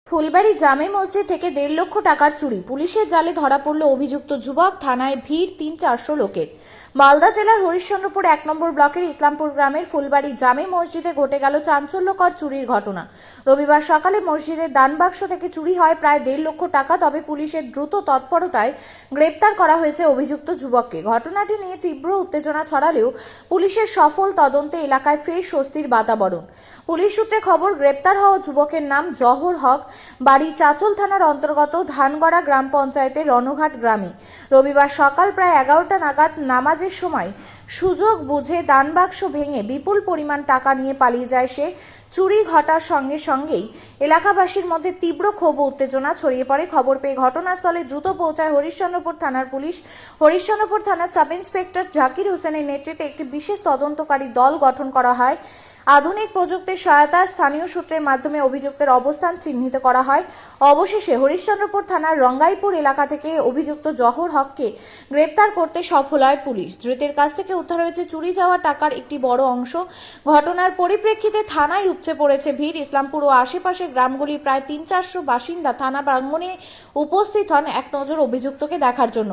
ফুলবাড়ী জামে মসজিদ থেকে 1.5 লক্ষ টাকার চুরি, পুলিশের জালে ধরা পড়ল অভিযুক্ত যুবক। থানায় ভিড় 300-400 লোকের। মালদা জেলার হরিশ্চন্দ্রপুর 1 নম্বর ব্লকের ইসলামপুর গ্রামের ফুলবাড়ী জামে মসজিদে ঘটে গেল চাঞ্চল্যকর চুরির ঘটনা। রবিবার সকালে মসজিদের দান বাক্স থেকে চুরি হয় প্রায় 1.5 লক্ষ টাকা। তবে পুলিশের দ্রুত তৎপরতায় গ্রেপ্তার করা হয়েছে অভিযুক্ত যুবককে। ঘটনাটি নিয়ে তীব্র উত্তেজনা ছড়ালেও পুলিশের সফল তদন্তে এলাকায় ফের স্বস্তির বাতাবরণ। পুলিশ সূত্রে খবর, গ্রেপ্তার হওয়া যুবকের নাম জহর হক, বাড়ি চাচল থানার অন্তর্গত ধানগড়া গ্রাম পঞ্চায়েতের রণঘাট গ্রামে। রবিবার সকাল প্রায় 11টা নাগাদ নামাজের সময় সুযোগ বুঝে দান বাক্স ভেঙে বিপুল পরিমাণ টাকা নিয়ে পালিয়ে যায় সে। চুরি ঘটার সঙ্গে সঙ্গেই এলাকাবাসীর মধ্যে তীব্র ক্ষোভ ও উত্তেজনা ছড়িয়ে পড়ে। খবর পেয়ে ঘটনাস্থলে দ্রুত পৌঁছায় হরিশ্চন্দ্রপুর থানার পুলিশ। হরিশ্চন্দ্রপুর থানার সাব ইন্সপেক্টর জাকির হোসেনের নেতৃত্বে একটি বিশেষ তদন্তকারী দল গঠন করা হয়। আধুনিক প্রযুক্তির সহায়তায় স্থানীয় সূত্রের মাধ্যমে অভিযুক্তের অবস্থান চিহ্নিত করা হয়। অবশেষে হরিশ্চন্দ্রপুর থানার রঙ্গাইপুর এলাকা থেকে অভিযুক্ত জহর হককে গ্রেপ্তার করতে সফল হয় পুলিশ। ধৃতের কাছ থেকে উদ্ধার হয়েছে চুরি যাওয়া টাকার একটি বড় অংশ। ঘটনার পরিপ্রেক্ষিতে থানায় উপচে পড়েছে ভিড়। ইসলামপুর ও আশেপাশের গ্রামগুলির প্রায় 300-400 বাসিন্দা থানা প্রাঙ্গণে উপস্থিত হন এক নজর অভিযুক্তকে দেখার জন্য।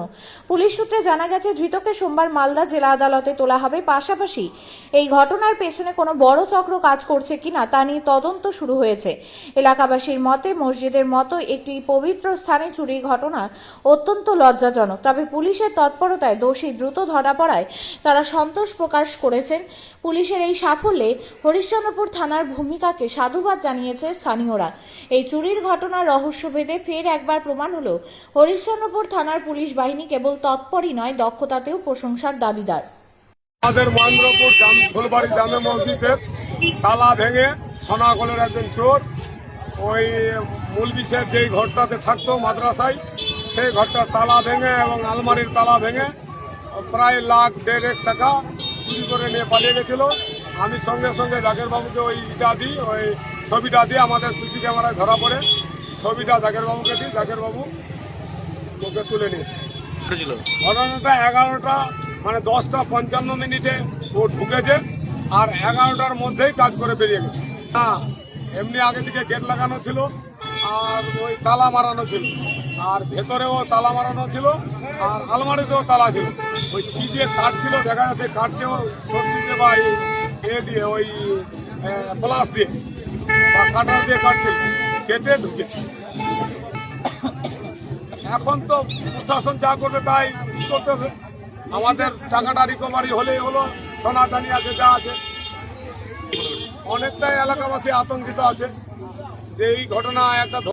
পুলিশ সূত্রে জানা গেছে, ধৃতকে সোমবার মালদা জেলা আদালতে তোলা হবে। পাশাপাশি এই ঘটনার পেছনে কোনো বড় চক্র কাজ করছে কিনা তা নিয়ে তদন্ত শুরু হয়েছে। এলাকাবাসীর মতে, মসজিদের মতো একটি পবিত্র স্থানে চুরির ঘটনা অত্যন্ত লজ্জাজনক। তবে পুলিশের তৎপরতায় দোষী দ্রুত ধরা পড়ায় তারা সন্তোষ প্রকাশ করেছেন। পুলিশের এই সাফল্যে হরিশ্চন্দ্রপুর থানার ভূমিকাকে সাধুবাদ জানিয়েছে স্থানীয়রা। এই চুরির ঘটনার রহস্যভেদে ফের একবার প্রমাণ হলো হরিশ্চন্দ্রপুর থানার পুলিশ বাহিনী কেবল তৎপরই নয়, দক্ষতাতেও প্রশংসার দাবিদার। আমাদের মহেন্দ্রপুর ফুলবাড়ী জামে মসজিদের তালা ভেঙে সোনাগলের একজন চোর ওই মৌলভী সাহেব যেই ঘরটাতে থাকতো মাদ্রাসায়, সেই ঘরটার তালা ভেঙে এবং আলমারির তালা ভেঙে প্রায় 1,00,000-1.5 টাকা চুরি করে নিয়ে পালিয়ে গেছিল। আমি সঙ্গে সঙ্গে জাকের বাবুকে ওই ছবিটা দিয়ে আমাদের সিসি ক্যামেরায় ধরা পড়ে ছবিটা জাকের বাবুকে দিই। জাকের বাবু ওকে তুলে নিয়েছে। ঘটনাটা 11টা মানে 10:55 ও ঢুকেছে আর 11টার মধ্যেই কাজ করে বেরিয়ে গেছে। হ্যাঁ, এমনি আগে থেকে গেট লাগানো ছিল আর ওই তালা মারানো ছিল, আর ভেতরেও তালা মারানো ছিল, আর আলমারিতেও তালা ছিল। ওই কি দিয়ে কাটছিল দেখা যাচ্ছে, কাটছেও সরষিতে বা দিয়ে ওই প্লাস দিয়ে বা কাটার দিয়ে কাটছিল, কেটে ঢুকেছে। এখন তো প্রশাসন যা করবে তাই করতে হবে। আমাদের টাকাটা রিকভারি হলেই হলো। সোনা চানি আছে, যা আছে। অনেকটাই এলাকাবাসী আতঙ্কিত আছে যে এই ঘটনা একটা